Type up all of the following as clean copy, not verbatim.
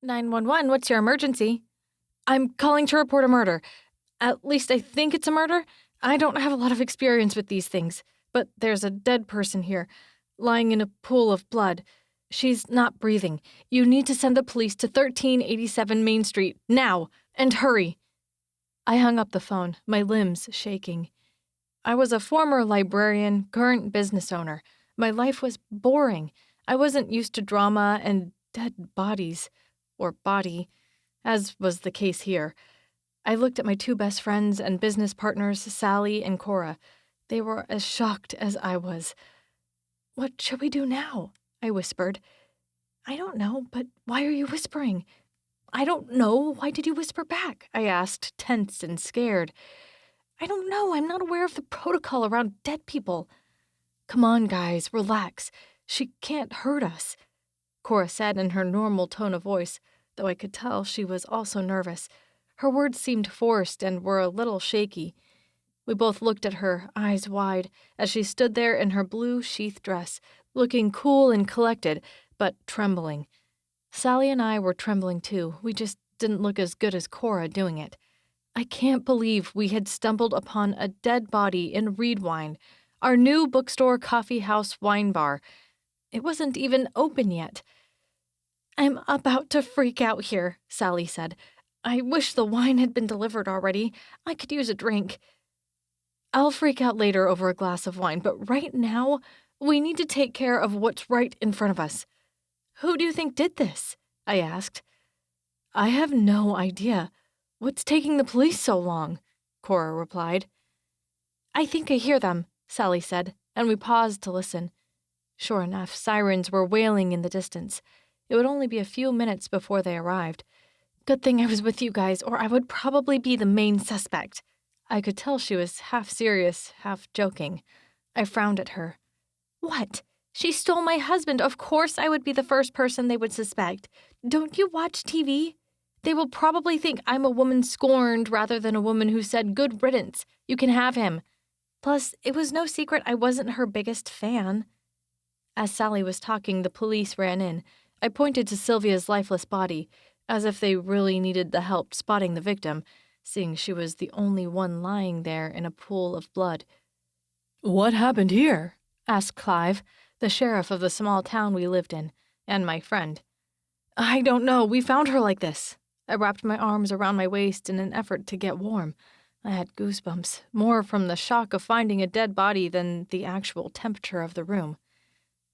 911, what's your emergency? I'm calling to report a murder. At least I think it's a murder. I don't have a lot of experience with these things, but there's a dead person here, lying in a pool of blood. She's not breathing. You need to send the police to 1387 Main Street, now, and hurry. I hung up the phone, my limbs shaking. I was a former librarian, current business owner. My life was boring. I wasn't used to drama and dead bodies. Or body, as was the case here. I looked at my two best friends and business partners, Sally and Cora. They were as shocked as I was. "What should we do now?" I whispered. "I don't know, but why are you whispering?" "I don't know. Why did you whisper back?" I asked, tense and scared. "I don't know. I'm not aware of the protocol around dead people." "Come on, guys, relax. She can't hurt us," Cora said in her normal tone of voice, though I could tell she was also nervous. Her words seemed forced and were a little shaky. We both looked at her, eyes wide, as she stood there in her blue sheath dress, looking cool and collected, but trembling. Sally and I were trembling too. We just didn't look as good as Cora doing it. I can't believe we had stumbled upon a dead body in Reedwine, our new bookstore coffee house wine bar. It wasn't even open yet. "I'm about to freak out here," Sally said. "I wish the wine had been delivered already. I could use a drink." "I'll freak out later over a glass of wine, but right now, we need to take care of what's right in front of us." "Who do you think did this?" I asked. "I have no idea. What's taking the police so long?" Cora replied. "I think I hear them," Sally said, and we paused to listen. Sure enough, sirens were wailing in the distance. It would only be a few minutes before they arrived. Good thing I was with you guys, or I would probably be the main suspect. I could tell she was half serious, half joking. I frowned at her. "What? She stole my husband. Of course I would be the first person they would suspect. Don't you watch TV? They will probably think I'm a woman scorned rather than a woman who said, 'Good riddance, you can have him.' Plus, it was no secret I wasn't her biggest fan." As Sally was talking, the police ran in. I pointed to Sylvia's lifeless body, as if they really needed the help spotting the victim, seeing she was the only one lying there in a pool of blood. "What happened here?" asked Clive, the sheriff of the small town we lived in, and my friend. "I don't know. We found her like this." I wrapped my arms around my waist in an effort to get warm. I had goosebumps, more from the shock of finding a dead body than the actual temperature of the room.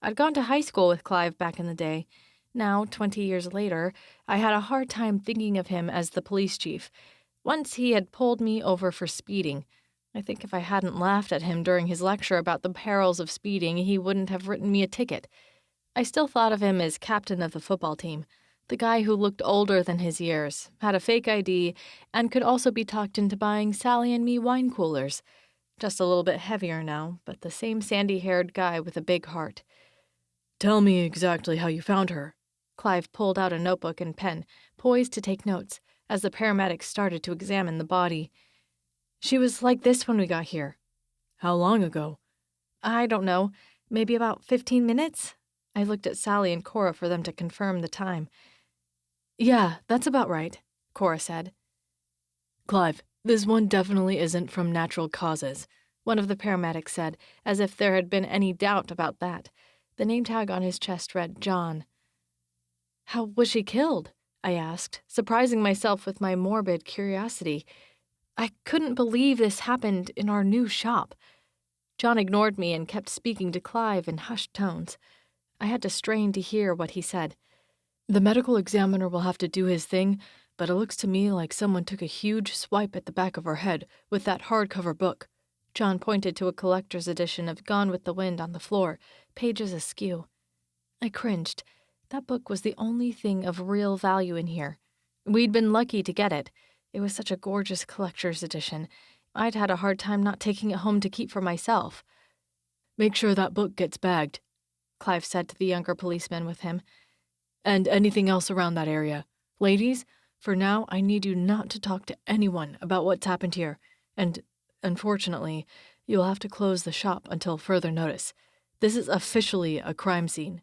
I'd gone to high school with Clive back in the day. Now, 20 years later, I had a hard time thinking of him as the police chief. Once he had pulled me over for speeding. I think if I hadn't laughed at him during his lecture about the perils of speeding, he wouldn't have written me a ticket. I still thought of him as captain of the football team, the guy who looked older than his years, had a fake ID, and could also be talked into buying Sally and me wine coolers. Just a little bit heavier now, but the same sandy-haired guy with a big heart. "Tell me exactly how you found her." Clive pulled out a notebook and pen, poised to take notes, as the paramedics started to examine the body. "She was like this when we got here." "How long ago?" "I don't know. Maybe about 15 minutes? I looked at Sally and Cora for them to confirm the time. "Yeah, that's about right," Cora said. "Clive, this one definitely isn't from natural causes," one of the paramedics said, as if there had been any doubt about that. The name tag on his chest read John. "How was she killed?" I asked, surprising myself with my morbid curiosity. I couldn't believe this happened in our new shop. John ignored me and kept speaking to Clive in hushed tones. I had to strain to hear what he said. "The medical examiner will have to do his thing, but it looks to me like someone took a huge swipe at the back of her head with that hardcover book." John pointed to a collector's edition of Gone with the Wind on the floor, pages askew. I cringed. That book was the only thing of real value in here. We'd been lucky to get it. It was such a gorgeous collector's edition. I'd had a hard time not taking it home to keep for myself. "Make sure that book gets bagged," Clive said to the younger policeman with him. "And anything else around that area. Ladies, for now I need you not to talk to anyone about what's happened here. And, unfortunately, you'll have to close the shop until further notice. This is officially a crime scene."